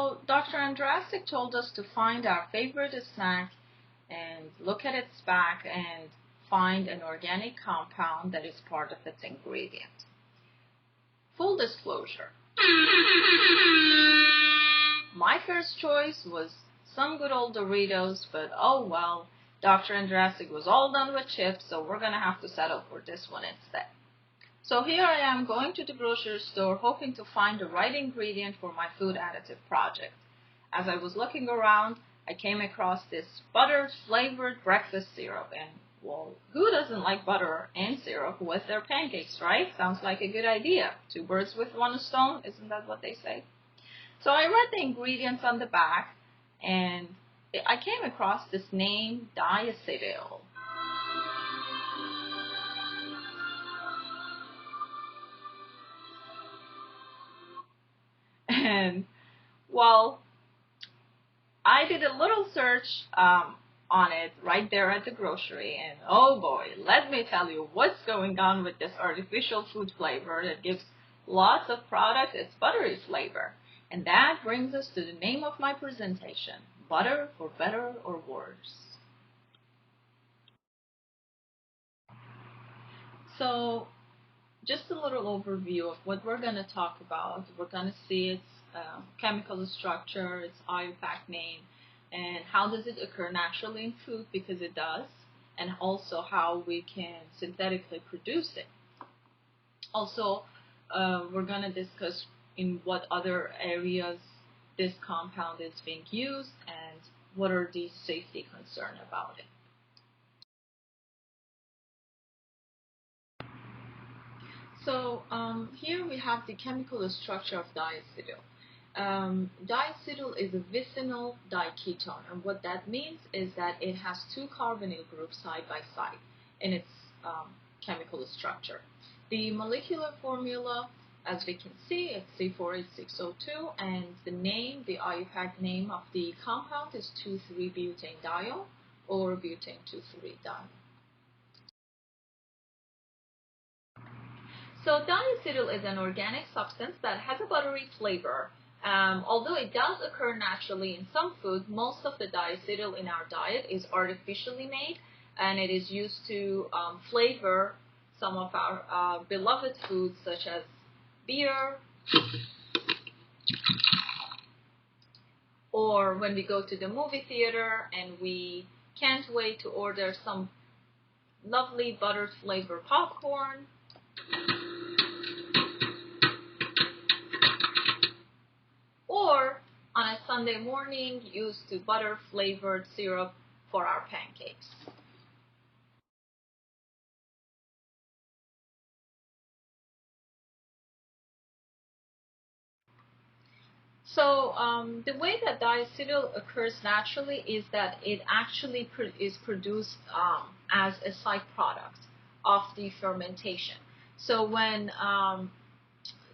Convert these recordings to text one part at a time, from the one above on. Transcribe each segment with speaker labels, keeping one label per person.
Speaker 1: So Dr. Andrasik told us to find our favorite snack and look at its back and find an organic compound that is part of its ingredient. Full disclosure, my first choice was some good old Doritos, but oh well, Dr. Andrasik was all done with chips, so we're gonna have to settle for this one instead. So here I am going to the grocery store hoping to find the right ingredient for my food additive project. As I was looking around, I came across this butter-flavored breakfast syrup, and well, who doesn't like butter and syrup with their pancakes, right? Sounds like a good idea. Two birds with one stone, isn't that what they say? So I read the ingredients on the back, and I came across this name, Diacetyl. And, well, I did a little search on it right there at the grocery, and oh boy, let me tell you what's going on with this artificial food flavor that gives lots of product its buttery flavor. And that brings us to the name of my presentation, Butter for Better or Worse. So, just a little overview of what we're going to talk about. We're going to see its chemical structure, its IUPAC name, and how does it occur naturally in food, because it does, and also how we can synthetically produce it. Also, we're going to discuss in what other areas this compound is being used and what are the safety concerns about it. So here we have the chemical structure of diacetyl. Diacetyl is a vicinal diketone, and what that means is that it has two carbonyl groups side by side in its chemical structure. The molecular formula, as we can see, it's C4H6O2, and the name, the IUPAC name of the compound is 2,3-butane-diol or butane 2,3-diol. So diacetyl is an organic substance that has a buttery flavor. Although it does occur naturally in some food, most of the diacetyl in our diet is artificially made, and it is used to flavor some of our beloved foods such as beer, or when we go to the movie theater and we can't wait to order some lovely butter flavored popcorn, or on a Sunday morning used to butter flavored syrup for our pancakes. So the way that diacetyl occurs naturally is that it actually is produced as a side product of the fermentation. So when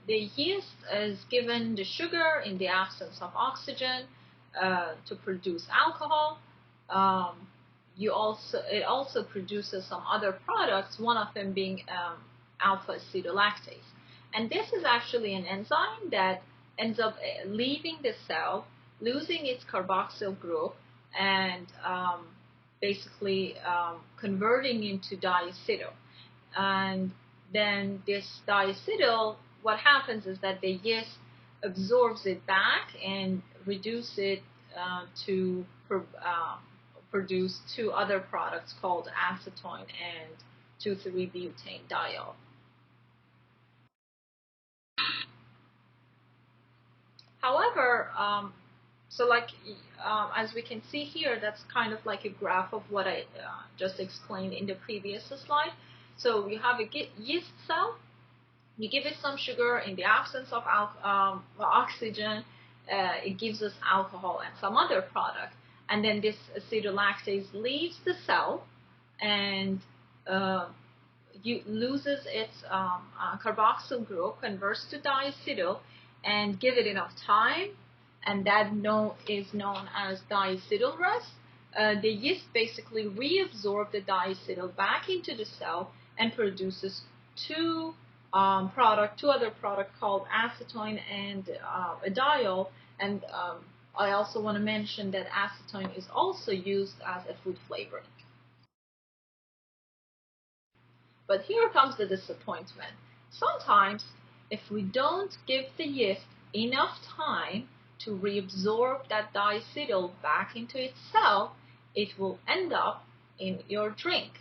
Speaker 1: the yeast is given the sugar in the absence of oxygen to produce alcohol, it also produces some other products, one of them being alpha-acetolactase. And this is actually an enzyme that ends up leaving the cell, losing its carboxyl group, and basically converting into diacetyl. And then this diacetyl, what happens is that the yeast absorbs it back and reduces it to produce two other products called acetone and 2,3-butane-diol. However, as we can see here, that's kind of like a graph of what I just explained in the previous slide. So you have a yeast cell, you give it some sugar in the absence of oxygen, it gives us alcohol and some other product. And then this acetolactase leaves the cell and loses its carboxyl group, converts to diacetyl, and give it enough time, and that is known as diacetyl rest. The yeast basically reabsorbs the diacetyl back into the cell and produces two two other products called acetone and a diol. And I also want to mention that acetone is also used as a food flavoring. But here comes the disappointment. Sometimes, if we don't give the yeast enough time to reabsorb that diacetyl back into its cell, it will end up in your drink.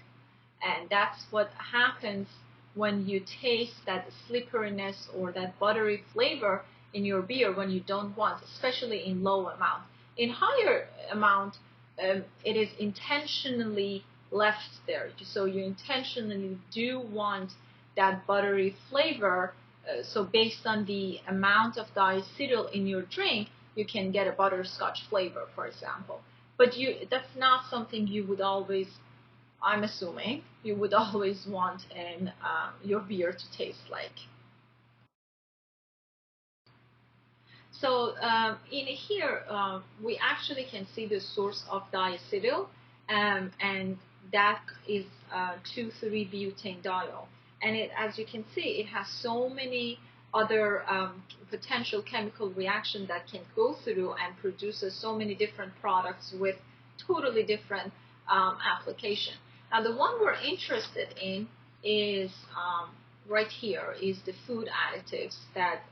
Speaker 1: And that's what happens when you taste that slipperiness or that buttery flavor in your beer when you don't want, especially in low amount. In higher amount, it is intentionally left there. So you intentionally do want that buttery flavor. So based on the amount of diacetyl in your drink, you can get a butterscotch flavor, for example. But that's not something you would always, I'm assuming, you would always want in your beer to taste like. So in here, we actually can see the source of diacetyl, and that is 2,3-butane-diol. And as you can see, it has so many other potential chemical reactions that can go through and produces so many different products with totally different application. Now, the one we're interested in is right here, is the food additives that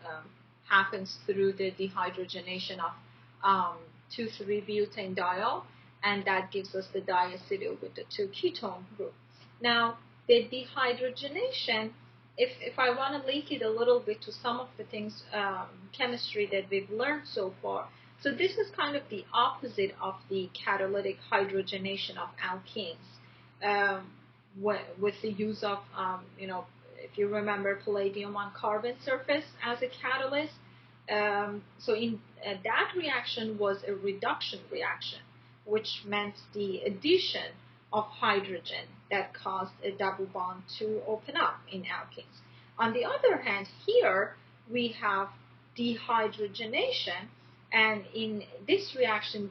Speaker 1: happens through the dehydrogenation of 2,3-butane-diol, and that gives us the diacetyl with the 2-ketone group. Now, the dehydrogenation, if I want to link it a little bit to some of the things, chemistry that we've learned so far, so this is kind of the opposite of the catalytic hydrogenation of alkenes, with the use of, if you remember, palladium on carbon surface as a catalyst. So in that reaction was a reduction reaction, which meant the addition of hydrogen that caused a double bond to open up in alkenes. On the other hand, here we have dehydrogenation, and in this reaction,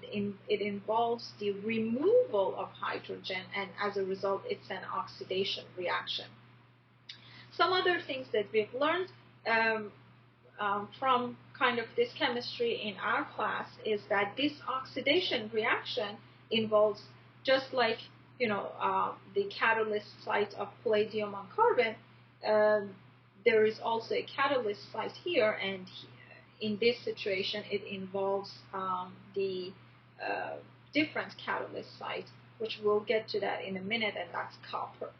Speaker 1: it involves the removal of hydrogen, and as a result, it's an oxidation reaction. Some other things that we've learned from kind of this chemistry in our class is that this oxidation reaction involves, just like the catalyst site of palladium on carbon, there is also a catalyst site here, and in this situation it involves the different catalyst site, which we'll get to that in a minute, and that's copper.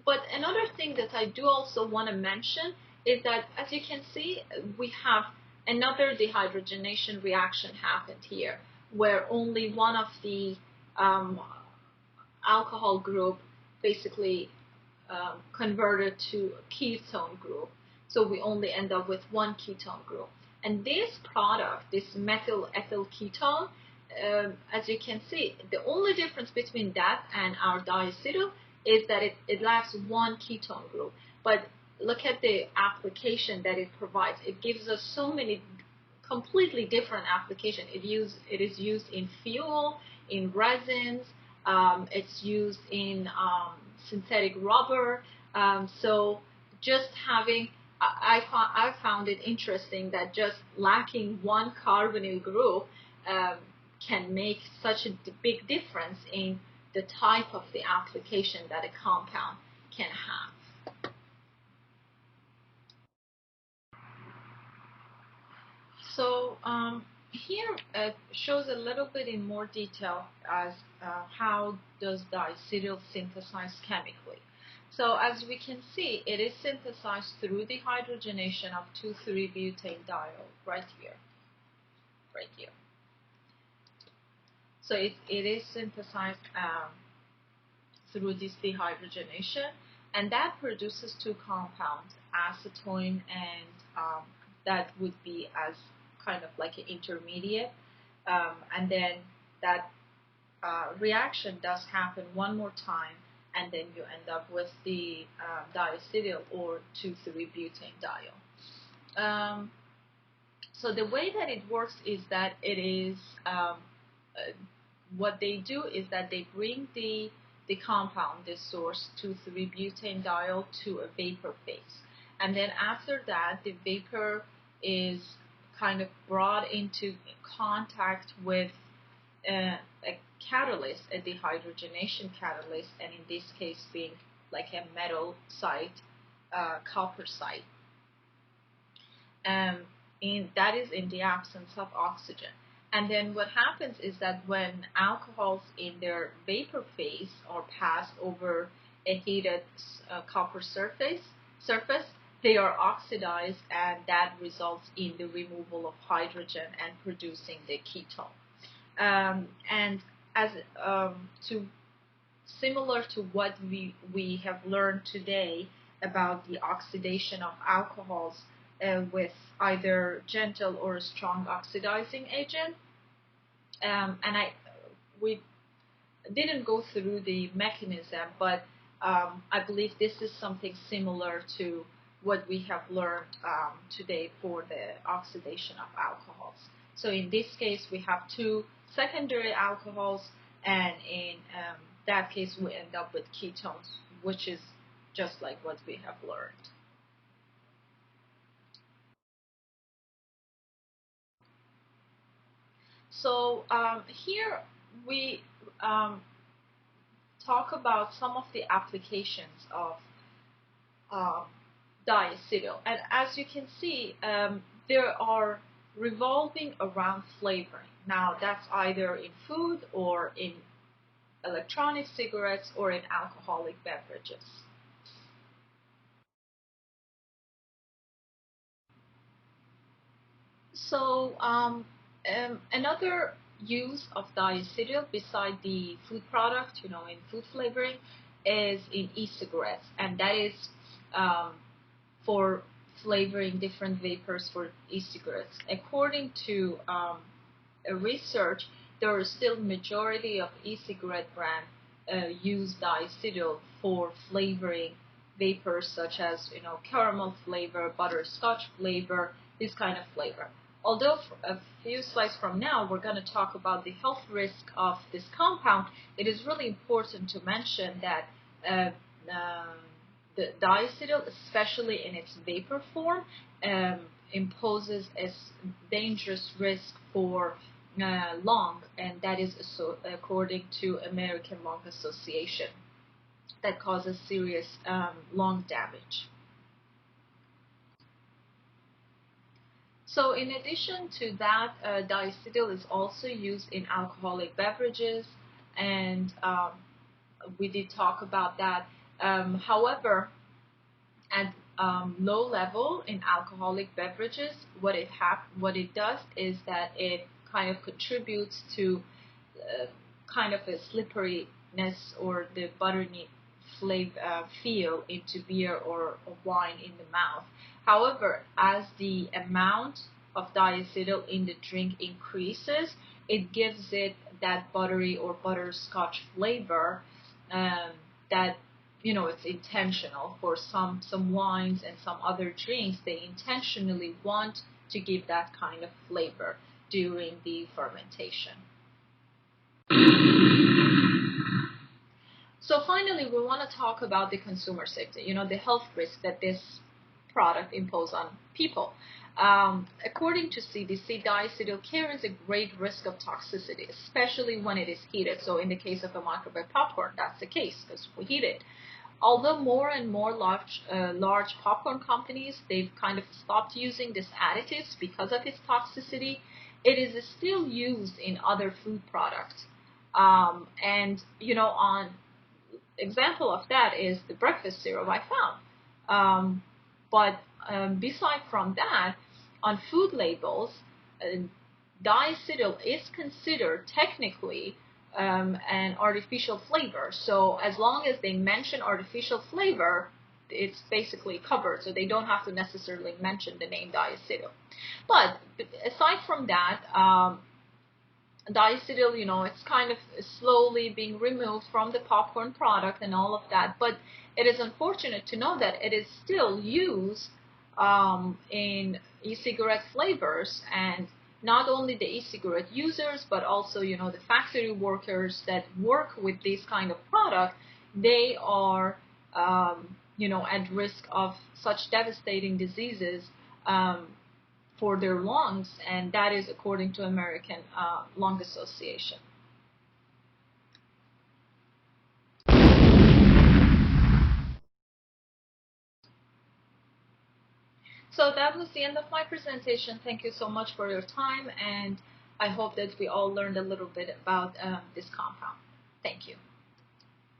Speaker 1: But another thing that I do also want to mention is that, as you can see, we have another dehydrogenation reaction happened here, where only one of the alcohol group basically converted to a ketone group. So we only end up with one ketone group. And this product, this methyl ethyl ketone, as you can see, the only difference between that and our diacetyl is that it lacks one ketone group. But look at the application that it provides. It gives us so many completely different applications. It is used in fuel, in resins, it's used in synthetic rubber. So just having, I found it interesting that just lacking one carbonyl group can make such a big difference in the type of the application that a compound can have. So here it shows a little bit in more detail as how does diacetyl synthesize chemically. So as we can see, it is synthesized through the hydrogenation of 2,3-butane-diol right here. So it is synthesized through this dehydrogenation, and that produces two compounds, acetone and that would be as kind of like an intermediate, and then that reaction does happen one more time, and then you end up with the diacetyl or 2,3-butane-diol. So the way that it works is that it is what they do is that they bring the the compound, this source 2,3-butanediol, to a vapor phase. And then after that, the vapor is kind of brought into contact with a catalyst, a dehydrogenation catalyst, and in this case being like a metal site, copper site. That is in the absence of oxygen. And then what happens is that when alcohols in their vapor phase are passed over a heated copper surface, they are oxidized, and that results in the removal of hydrogen and producing the ketone. And as similar to what we have learned today about the oxidation of alcohols with either gentle or strong oxidizing agent, and we didn't go through the mechanism, but I believe this is something similar to what we have learned today for the oxidation of alcohols. So in this case, we have two secondary alcohols, and in that case, we end up with ketones, which is just like what we have learned. So here we talk about some of the applications of diacetyl, and as you can see, there are revolving around flavoring. Now that's either in food or in electronic cigarettes or in alcoholic beverages. So another use of diacetyl beside the food product, in food flavoring, is in e-cigarettes, and that is for flavoring different vapors for e-cigarettes. According to a research, there are still majority of e-cigarette brands use diacetyl for flavoring vapors such as caramel flavor, butterscotch flavor, this kind of flavor. Although a few slides from now we're going to talk about the health risk of this compound, it is really important to mention that the diacetyl, especially in its vapor form, imposes a dangerous risk for lung, and that is according to American Lung Association, that causes serious lung damage. So in addition to that, diacetyl is also used in alcoholic beverages, and we did talk about that. However, at low level in alcoholic beverages, what it does is that it kind of contributes to kind of a slipperiness or the buttery feel into beer or wine in the mouth. However, as the amount of diacetyl in the drink increases, it gives it that buttery or butterscotch flavor that it's intentional. For some wines and some other drinks, they intentionally want to give that kind of flavor during the fermentation. So finally, we want to talk about the consumer safety, the health risk that this product imposes on people. According to CDC, diacetyl carries a great risk of toxicity, especially when it is heated. So in the case of a microwave popcorn, that's the case because we heat it. Although more and more large popcorn companies, they've kind of stopped using this additives because of its toxicity, it is still used in other food products. And on example of that is the breakfast syrup I found. But beside from that, on food labels, diacetyl is considered technically an artificial flavor. So as long as they mention artificial flavor, it's basically covered. So they don't have to necessarily mention the name diacetyl. But aside from that, diacetyl, it's kind of slowly being removed from the popcorn product and all of that. But it is unfortunate to know that it is still used in e-cigarette flavors, and not only the e-cigarette users, but also, you know, the factory workers that work with this kind of product, they are, you know, at risk of such devastating diseases for their lungs, and that is according to American Lung Association. So that was the end of my presentation. Thank you so much for your time, and I hope that we all learned a little bit about this compound. Thank you.